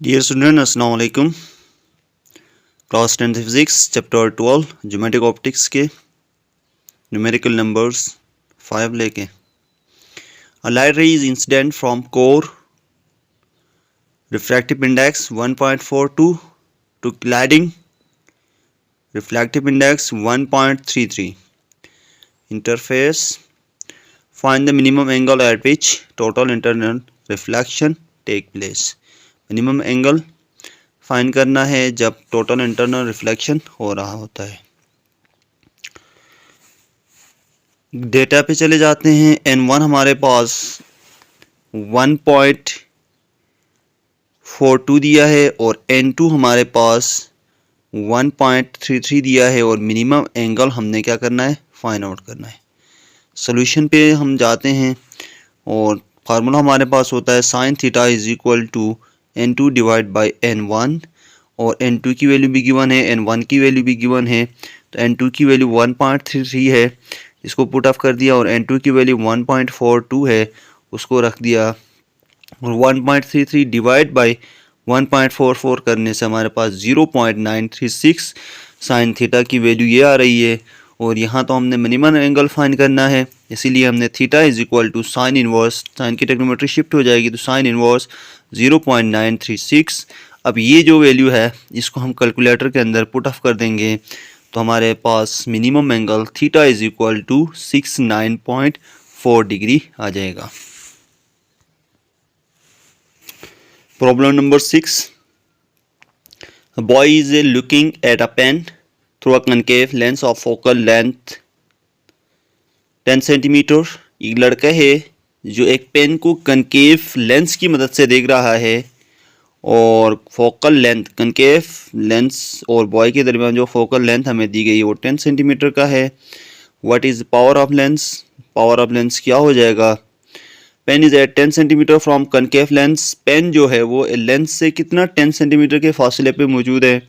Dear student, Assalamu alaikum. Class 10th Physics, Chapter 12, Geometric Optics के numerical numbers 5 लेके. A light ray is incident from core, refractive index 1.42 to cladding, refractive index 1.33. Interface. Find the minimum angle at which total internal reflection take place. Minimum angle find करना है जब total internal reflection हो रहा होता है. Data पे चले जाते हैं. N1 हमारे पास 1.42 दिया है और N2 हमारे पास 1.33 दिया है और मिनिमम एंगल हमने क्या करना है, फाइंड आउट करना है. सॉल्यूशन पे हम जाते हैं और फार्मूला हमारे पास होता है sine theta is equal to N2 divide by N1 और N2 की वैल्यू भी गिवन है, N1 की वैल्यू भी गिवन है. तो N2 की वैल्यू 1.33 है, इसको पुट ऑफ कर दिया और N2 की वैल्यू 1.42 है, उसको रख दिया और 1.33 डिवाइड बाई 1.44 करने से हमारे पास 0.936 साइन थीटा की वैल्यू ये आ रही है. और यहाँ तो हमने मिनिमम एंगल फाइंड करना है, इसीलिए हमने theta is equal to sine inverse, sine की टेक्नोमेट्री शिफ्ट हो जाएगी तो साइन इनवर्स 0.936. अब ये जो वैल्यू है इसको हम कैलकुलेटर के अंदर पुट ऑफ कर देंगे तो हमारे पास minimum angle theta is equal to 69.4 degree आ जाएगा. Problem number 6. A boy is looking at a pen through a concave lens of focal length 10 centimetre. एक लड़का है जो एक पेन को कनकेव लेंस की मदद से देख रहा है और फोकल लेंथ, कनकेव लेंस और बॉय के दरमियान जो फोकल लेंथ हमें दी गई है वो 10 सेंटीमीटर का है. What is power of lens? Power of lens क्या हो जाएगा? Pen is at 10 centimetre from concave lens. Pen जो है वो लेंस से कितना 10 सेंटीमीटर के फासले पे मौजूद है.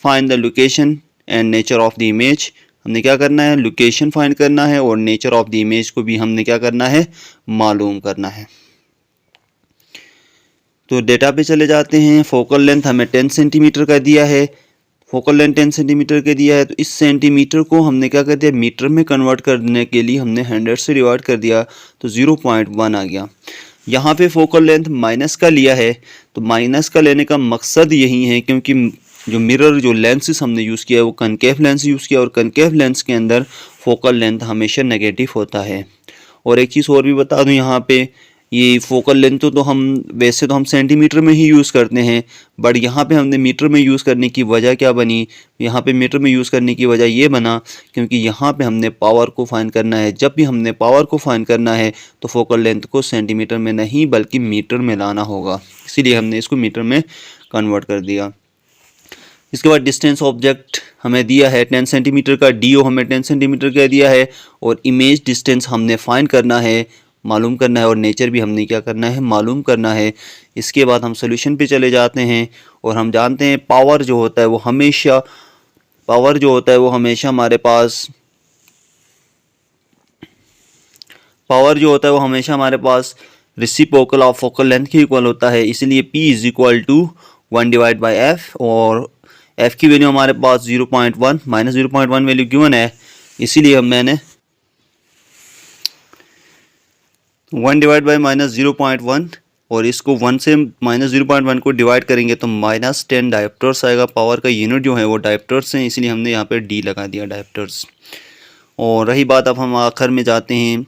Find the location and nature of the image. हमने क्या करना है, लोकेशन फाइंड करना है और नेचर ऑफ द इमेज को भी हमने क्या करना है, मालूम करना है. तो डेटा पे चले जाते हैं. फोकल लेंथ हमें 10 सेंटीमीटर का दिया है, फोकल लेंथ 10 सेंटीमीटर का दिया है तो इस सेंटीमीटर को हमने क्या कर दिया, मीटर में कन्वर्ट करने के लिए हमने 100 से डिवाइड कर दिया तो 0.1 आ गया. यहाँ पे फोकल लेंथ माइनस का लिया है तो माइनस का लेने का मकसद यही है क्योंकि जो मिरर जो लेंसेस हमने यूज़ किया है वो कनकेव लेंस यूज़ किया और कनकेव लेंस के अंदर फोकल लेंथ हमेशा नेगेटिव होता है. और एक चीज़ और भी बता दूं, यहाँ पे ये फोकल लेंथ तो हम वैसे तो हम सेंटीमीटर में ही यूज़ करते हैं बट यहाँ पे हमने मीटर में यूज़ करने की वजह क्या बनी, यहाँ पे मीटर में यूज़ करने की वजह ये बना क्योंकि यहाँ पे हमने पावर को फाइंड करना है. जब भी हमने पावर को फाइंड करना है तो फोकल लेंथ को सेंटीमीटर में नहीं बल्कि मीटर में लाना होगा, इसीलिए हमने इसको मीटर में कन्वर्ट कर दिया. इसके बाद डिस्टेंस ऑब्जेक्ट हमें दिया है 10 सेंटीमीटर का, डीओ हमें 10 सेंटीमीटर का दिया है और इमेज डिस्टेंस हमने फाइंड करना है, मालूम करना है और नेचर भी हमने क्या करना है, मालूम करना है. इसके बाद हम सोल्यूशन पे चले जाते हैं और हम जानते हैं पावर जो होता है वो हमेशा हमारे पास रेसिप्रोकल ऑफ फोकल लेंथ के इक्वल होता है. इसलिए P is equal to 1 divide by F और f की वैल्यू हमारे पास 0.1 माइनस 0.1 वैल्यू गिवन है, इसीलिए मैंने 1 डिवाइड बाई माइनस 0.1 और इसको 1 से माइनस 0.1 को डिवाइड करेंगे तो -10 डायोप्टर्स आएगा. पावर का यूनिट जो है वो डायोप्टर्स हैं, इसलिए हमने यहाँ पे D लगा दिया, डायोप्टर्स. और रही बात, अब हम आखिर में जाते हैं,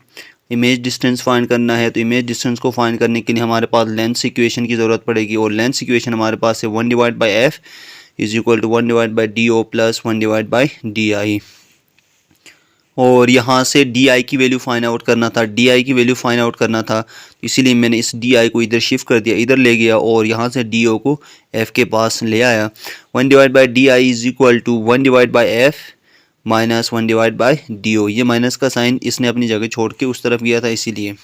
इमेज डिस्टेंस फाइंड करना है. तो इमेज डिस्टेंस को फाइंड करने के लिए हमारे पास लेंस इक्वेशन की ज़रूरत पड़ेगी और लेंस इक्वेशन हमारे पास है 1 divide by F is equal to 1 divide by D O plus 1 divide by D I. और यहाँ से डी आई की वैल्यू फाइंड आउट करना था, इसीलिए मैंने इस डी आई को इधर शिफ्ट कर दिया, इधर ले गया और यहाँ से डी ओ को एफ के पास ले आया. 1 divide by D I is equal to 1 divide by F minus 1 divide by D O. ये माइनस का साइन इसने अपनी जगह छोड़ के उस तरफ गया था, इसीलिए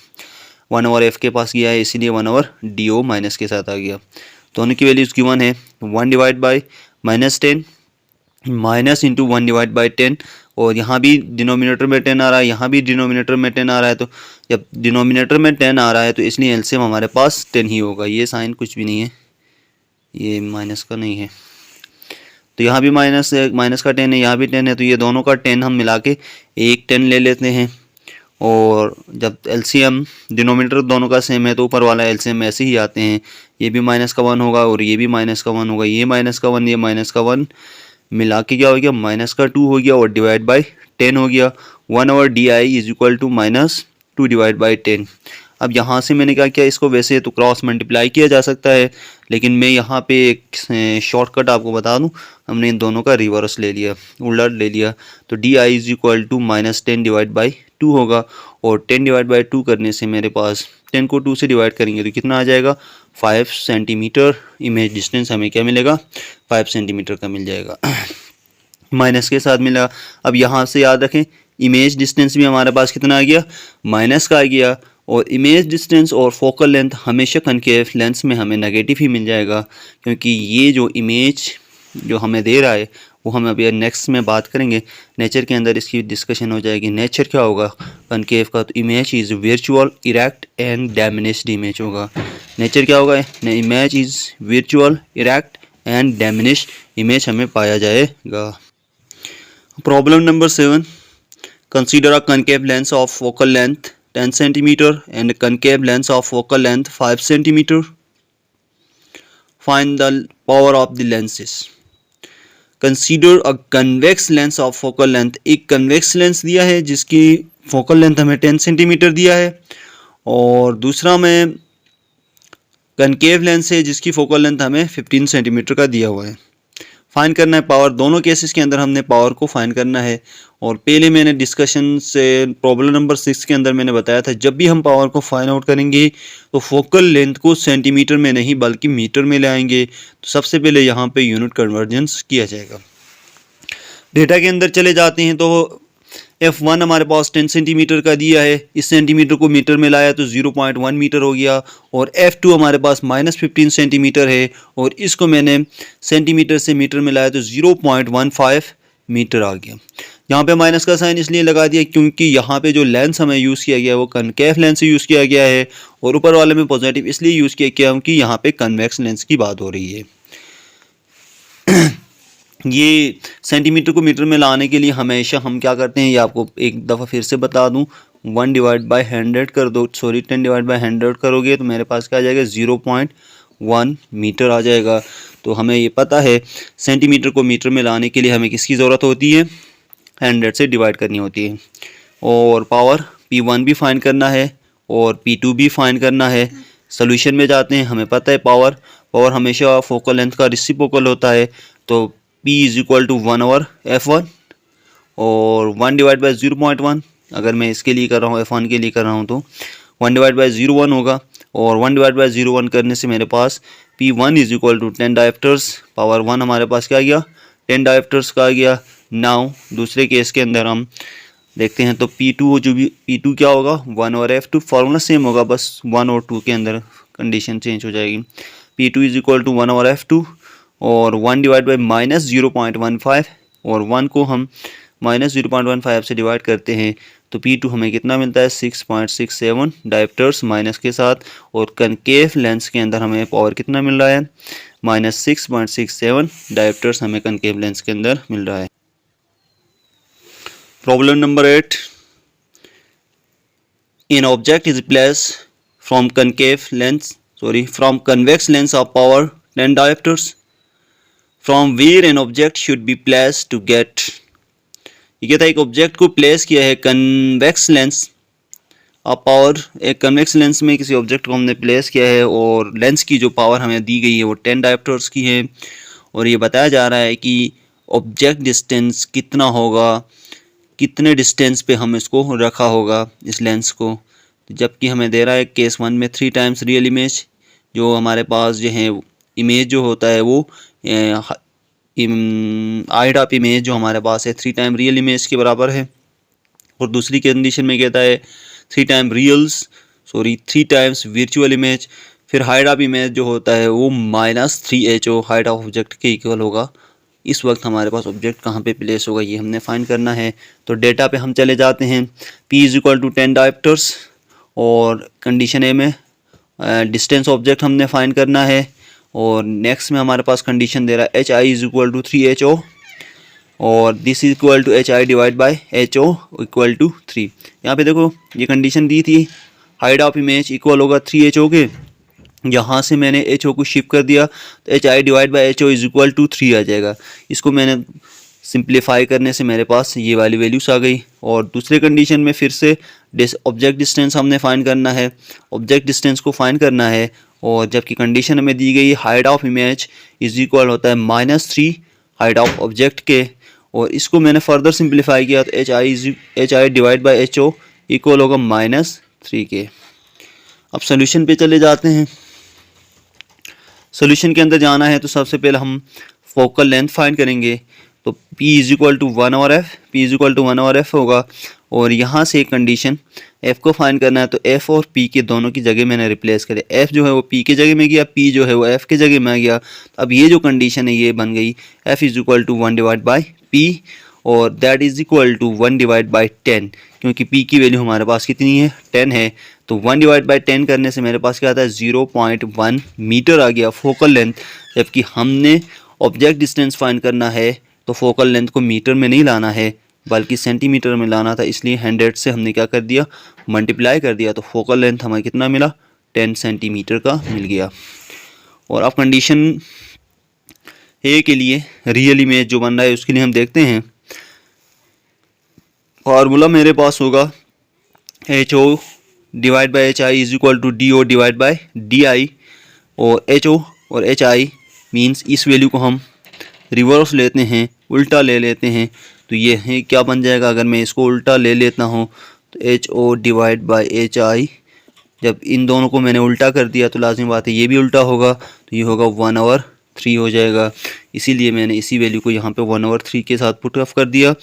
1 ओवर एफ के पास गया है, इसीलिए 1 ओवर डी ओ माइनस के साथ आ गया. दोनों की वैल्यूज़ गिवन है 1 divide by -10 minus into 1 divide by 10 और यहाँ भी डिनोमिनेटर में 10 आ रहा है, यहाँ भी डिनोमिनेटर में 10 आ रहा है. तो जब डिनोमिनेटर में 10 आ रहा है तो इसलिए एलसीएम हमारे पास 10 ही होगा. ये साइन कुछ भी नहीं है. ये माइनस का नहीं है, तो यहाँ भी माइनस है, माइनस का 10 है, यहाँ भी 10 है, तो ये दोनों का 10 हम मिला के एक 10 ले लेते हैं। और जब एलसीएम डिनोमिनेटर दोनों का सेम है तो ऊपर वाला एलसीएम ऐसे ही आते हैं। ये भी माइनस का 1 होगा और ये भी माइनस का 1 होगा, ये माइनस का 1, ये माइनस का 1 मिला के क्या हो गया, माइनस का 2 हो गया और डिवाइड बाई 10 हो गया। 1 over D I is equal to -2 divide by 10। अब यहाँ से मैंने क्या किया, इसको वैसे तो क्रॉस मल्टीप्लाई किया जा सकता है, लेकिन मैं यहाँ पे एक शॉर्टकट आपको बता दूँ, हमने इन दोनों का रिवर्स ले लिया, उलट ले लिया। तो D I is equal to -10 divide by 2 होगा और 10 डिवाइड बाई 2 करने से मेरे पास 10 को 2 से डिवाइड करेंगे तो कितना आ जाएगा, 5 सेंटीमीटर। इमेज डिस्टेंस हमें क्या मिलेगा, 5 सेंटीमीटर का मिल जाएगा, माइनस के साथ मिला। अब यहाँ से याद रखें, इमेज डिस्टेंस भी हमारे पास कितना आ गया, माइनस का आ गया। और इमेज डिस्टेंस और फोकल लेंथ हमेशा कनकेव लेंस में हमें नेगेटिव ही मिल जाएगा, क्योंकि ये जो इमेज जो हमें दे रहा है वो हम अभी नेक्स्ट में बात करेंगे, नेचर के अंदर इसकी डिस्कशन हो जाएगी। नेचर क्या होगा कनकेव का, तो image is virtual erect and diminished image होगा। नेचर क्या होगा, image is virtual erect and diminished image हमें पाया जाएगा। Problem number 7, consider a concave lens of focal length 10 cm and a concave lens of focal length 5 cm. Find the power of the lenses. Consider a convex lens of focal length. एक convex lens दिया है जिसकी focal length हमें 10 cm दिया है, और दूसरा में concave lens है जिसकी focal length हमें 15 cm का दिया हुआ है। फाइंड करना है पावर, दोनों केसेस के अंदर हमने पावर को फाइंड करना है। और पहले मैंने डिस्कशन से प्रॉब्लम नंबर 6 के अंदर मैंने बताया था, जब भी हम पावर को फाइंड आउट करेंगे तो फोकल लेंथ को सेंटीमीटर में नहीं बल्कि मीटर में ले आएंगे। तो सबसे पहले यहाँ पे यूनिट कन्वर्जेंस किया जाएगा। डेटा के अंदर चले जाते हैं तो F1 हमारे पास 10 सेंटीमीटर का दिया है, इस सेंटीमीटर को मीटर में लाया तो 0.1 मीटर हो गया। और F2 हमारे पास -15 सेंटीमीटर है और इसको मैंने सेंटीमीटर से मीटर में लाया तो 0.15 मीटर आ गया। यहाँ पे माइनस का साइन इसलिए लगा दिया क्योंकि यहाँ पे जो लेंस हमें यूज़ किया गया है वो कनकेव लेंस से यूज़ किया गया है, और ऊपर वाले में पॉजिटिव इसलिए यूज़ किया गया क्योंकि यहाँ पे कन्वेक्स लेंस की बात हो रही है। ये सेंटीमीटर को मीटर में लाने के लिए हमेशा हम क्या करते हैं, ये आपको एक दफ़ा फिर से बता दूं, 1 डिवाइड बाई 100 कर दो, 10 डिवाइड बाई 100 करोगे तो मेरे पास क्या आ जाएगा, 0.1 मीटर आ जाएगा। तो हमें ये पता है सेंटीमीटर को मीटर में लाने के लिए हमें किसकी ज़रूरत होती है, 100 से डिवाइड करनी होती है। और पावर P1 भी फाइंड करना है और P2 भी फाइंड करना है। सोल्यूशन में जाते हैं, हमें पता है पावर हमेशा फोकल लेंथ का रेसिप्रोकल होता है, तो P is equal to 1 over F1 और 1 डिवाइड बाई 0.1, अगर मैं इसके लिए कर रहा हूँ F1 के लिए कर रहा हूँ तो 1 डिवाइड बाई 0.1 होगा, और 1 डिवाइड बाई 0.1 करने से मेरे पास P1 is equal to 10 dioptres. Power 1 हमारे पास क्या आ गया, 10 डायोप्टर्स का आ गया। नाउ दूसरे केस के अंदर हम देखते हैं तो P2 जो भी P2 क्या होगा, 1 ओवर F2, फॉर्मूला सेम होगा, बस 1 और 2 के अंदर कंडीशन चेंज हो जाएगी। P2 is equal to 1 over F2 और 1 डिवाइड बाई -0.15, और 1 को हम -0.15 से डिवाइड करते हैं तो P2 हमें कितना मिलता है, 6.67 डायोप्टर्स माइनस के साथ। और कनकेव लेंस के अंदर हमें पावर कितना मिल रहा है, -6.67 डायोप्टर्स हमें कनकेव लेंस के अंदर मिल रहा है। Problem number 8, an object is placed from convex lens of power 10 diopters. From where an object should be placed to get, ये क्या था, एक ऑब्जेक्ट को प्लेस किया है कन्वेक्स लेंस ऑफ पावर, एक कन्वेक्स लेंस में किसी ऑब्जेक्ट को हमने प्लेस किया है और लेंस की जो पावर हमें दी गई है वो 10 डायोप्टर्स की है, और ये बताया जा रहा है कि ऑब्जेक्ट डिस्टेंस कितना होगा, कितने डिस्टेंस पे हम इसको रखा होगा इस लेंस को। जबकि हमें दे रहा है केस 1 में 3 टाइम्स रियल इमेज, जो हमारे पास जो है इमेज जो होता है वो हाइट ऑफ इमेज जो हमारे पास है 3 टाइम रियल इमेज के बराबर है। और दूसरी कंडीशन में कहता है 3 टाइम्स वर्चुअल इमेज, फिर हाइट ऑफ इमेज जो होता है वो -3HO हाइट ऑफ ऑब्जेक्ट के इक्वल होगा। इस वक्त हमारे पास ऑब्जेक्ट कहाँ पे प्लेस होगा ये हमने फाइंड करना है। तो डेटा पे हम चले जाते हैं, P is equal to 10 dioptres और कंडीशन ए में डिस्टेंस ऑब्जेक्ट हमने फाइंड करना है, और नेक्स्ट में हमारे पास कंडीशन दे रहा है HI is equal to 3HO और this is equal to HI divide by HO equal to 3। यहाँ पे देखो ये कंडीशन दी थी हाइट ऑफ इमेज इक्वल होगा 3HO के, यहाँ से मैंने HO को शिफ्ट कर दिया तो HI divide by HO is equal to 3 आ जाएगा। इसको मैंने सिंप्लीफाई करने से मेरे पास ये वाली वैल्यूज आ गई। और दूसरे कंडीशन में फिर से ऑब्जेक्ट डिस्टेंस हमने फाइंड करना है, ऑब्जेक्ट डिस्टेंस को फाइंड करना है और जबकि कंडीशन हमें दी गई height of image is equal होता है -3 हाइट ऑफ ऑब्जेक्ट के, और इसको मैंने फर्दर सिंप्लीफाई किया तो HI divide by HO equal होगा -3 के। अब सोल्यूशन पे चले जाते हैं। सोल्यूशन के अंदर जाना है तो सबसे पहले हम फोकल लेंथ फाइंड करेंगे। तो P is equal to 1/f होगा और यहाँ से एक कंडीशन F को फाइंड करना है तो F और P के दोनों की जगह मैंने रिप्लेस करे। F जो है वो P के जगह में गया, P जो है वो F के जगह में गया। अब ये जो कंडीशन है ये बन गई F is equal to 1 divide by P और that is equal to 1 divide by 10, क्योंकि P की वैल्यू हमारे पास कितनी है 10 है। तो 1 डिवाइड बाई 10 करने से मेरे पास क्या आता है 0.1 मीटर आ गया फोकल लेंथ। जबकि हमने ऑब्जेक्ट डिस्टेंस फाइंड करना है तो फोकल लेंथ को मीटर में नहीं लाना है बल्कि सेंटीमीटर में लाना था, इसलिए 100 से हमने क्या कर दिया मल्टीप्लाई कर दिया। तो फोकल लेंथ हमें कितना मिला 10 सेंटीमीटर का मिल गया। और अब कंडीशन ए के लिए रियल इमेज जो बन रहा है उसके लिए हम देखते हैं। फार्मूला मेरे पास होगा HO divide by HI is equal to DO divide by DI, और HO और HI मीन्स इस वैल्यू को हम रिवर्स लेते हैं, उल्टा ले लेते हैं। तो ये है क्या बन जाएगा, अगर मैं इसको उल्टा ले लेता हूँ तो HO डिवाइड बाई HI, जब इन दोनों को मैंने उल्टा कर दिया तो लाजमी बात है ये भी उल्टा होगा, तो ये होगा 1/3 हो जाएगा। इसीलिए मैंने इसी वैल्यू को यहाँ पे 1/3 के साथ पुट ऑफ कर दिया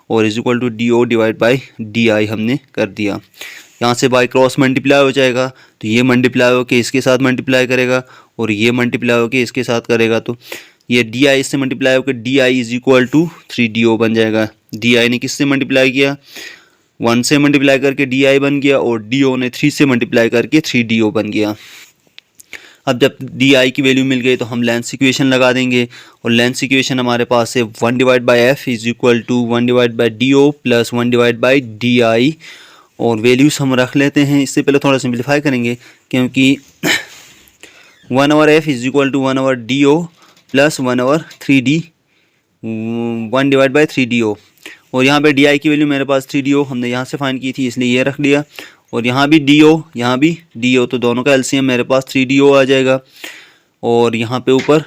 और is equal to DO divide by DI हमने कर दिया। यहाँ से बाई क्रॉस मल्टीप्लाई हो जाएगा तो ये मल्टीप्लाई होकर इसके साथ मल्टीप्लाई करेगा और ये मल्टीप्लाई होकर इसके साथ करेगा, तो ये DI इससे मल्टीप्लाई होकर DI is equal to 3DO बन जाएगा। DI ने किससे मल्टीप्लाई किया 1 से मल्टीप्लाई करके DI बन गया और DO ने 3 से मल्टीप्लाई करके 3DO बन गया। अब जब DI की वैल्यू मिल गई तो हम लेंथ इक्वेशन लगा देंगे और लेंथ इक्वेशन हमारे पास है 1 divide by F is equal to 1 divide by DO plus 1 divide by DI, और वैल्यूज़ हम रख लेते हैं। इससे पहले थोड़ा सिंप्लीफाई करेंगे क्योंकि 1/f is equal to 1/DO plus 1/3D 1 divide by 3DO, और यहाँ पे DI की वैल्यू मेरे पास 3DO हमने यहाँ से फाइंड की थी इसलिए ये रख लिया, और यहाँ भी DO यहाँ भी DO, तो दोनों का LCM मेरे पास 3DO आ जाएगा। और यहाँ पे ऊपर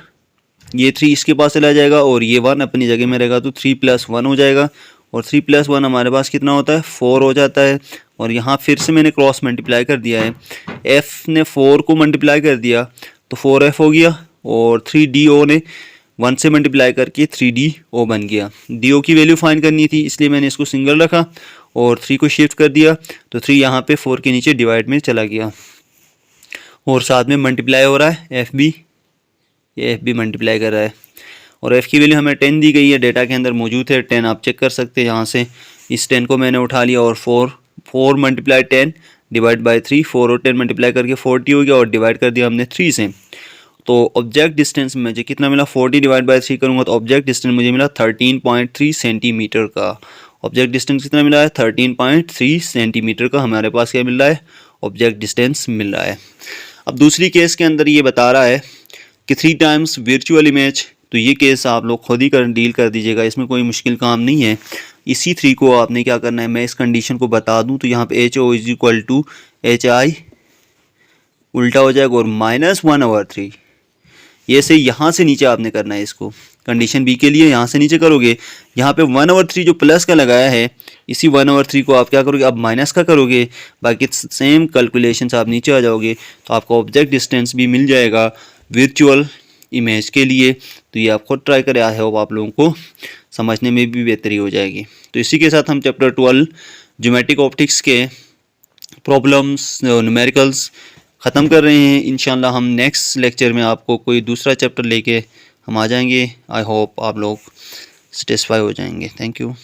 ये 3 इसके पास चला जाएगा और ये 1 अपनी जगह में रहेगा, तो 3 + 1 हो जाएगा और 3 + 1 हमारे पास कितना होता है 4 हो जाता है। और यहाँ फिर से मैंने क्रॉस मल्टीप्लाई कर दिया है, F ने 4 को मल्टीप्लाई कर दिया तो 4F हो गया और 3DO ने 1 से मल्टीप्लाई करके 3DO बन गया। DO की वैल्यू फाइंड करनी थी इसलिए मैंने इसको सिंगल रखा और 3 को शिफ्ट कर दिया तो 3 यहाँ पे 4 के नीचे डिवाइड में चला गया और साथ में मल्टीप्लाई हो रहा है F भी, ये F भी मल्टीप्लाई कर रहा है। और F की वैल्यू हमें 10 दी गई है, डेटा के अंदर मौजूद है 10, आप चेक कर सकते हैं यहाँ से। इस 10 को मैंने उठा लिया और 4 मल्टीप्लाई 10 डिवाइड बाई 3, 4 और 10 मल्टीप्लाई करके 40 हो गया और डिवाइड कर दिया हमने 3 से। तो ऑब्जेक्ट डिस्टेंस मुझे कितना मिला 40 डिवाइड बाई 3 करूँगा तो ऑब्जेक्ट डिस्टेंस मुझे मिला 13.3 सेंटीमीटर का। ऑब्जेक्ट डिस्टेंस कितना मिला है 13.3 सेंटीमीटर का हमारे पास क्या मिल रहा है ऑब्जेक्ट डिस्टेंस मिल रहा है। अब दूसरी केस के अंदर ये बता रहा है कि 3 टाइम्स वर्चुअल इमेज, तो ये केस आप लोग खुद ही डील कर दीजिएगा, इसमें कोई मुश्किल काम नहीं है। इसी 3 को आपने क्या करना है, मैं इस कंडीशन को बता दूं तो यहाँ पे HO is equal to HI उल्टा हो जाएगा और -1/3, ये से यहाँ से नीचे आपने करना है इसको। कंडीशन बी के लिए यहाँ से नीचे करोगे, यहाँ पे 1/3 जो प्लस का लगाया है इसी 1/3 को आप क्या करोगे अब माइनस का करोगे, बाकी सेम कैलकुलेशंस आप नीचे आ जाओगे तो आपको ऑब्जेक्ट डिस्टेंस भी मिल जाएगा वर्चुअल इमेज के लिए। तो ये आप खुद ट्राई करें, आई होप आप लोगों को समझने में भी बेहतरी हो जाएगी। तो इसी के साथ हम चैप्टर 12 ज्योमेट्रिक ऑप्टिक्स के प्रॉब्लम्स न्यूमेरिकल्स ख़त्म कर रहे हैं। इंशाल्लाह हम नेक्स्ट लेक्चर में आपको कोई दूसरा चैप्टर लेके हम आ जाएंगे। आई होप आप लोग सेटिस्फाई हो जाएंगे। Thank you.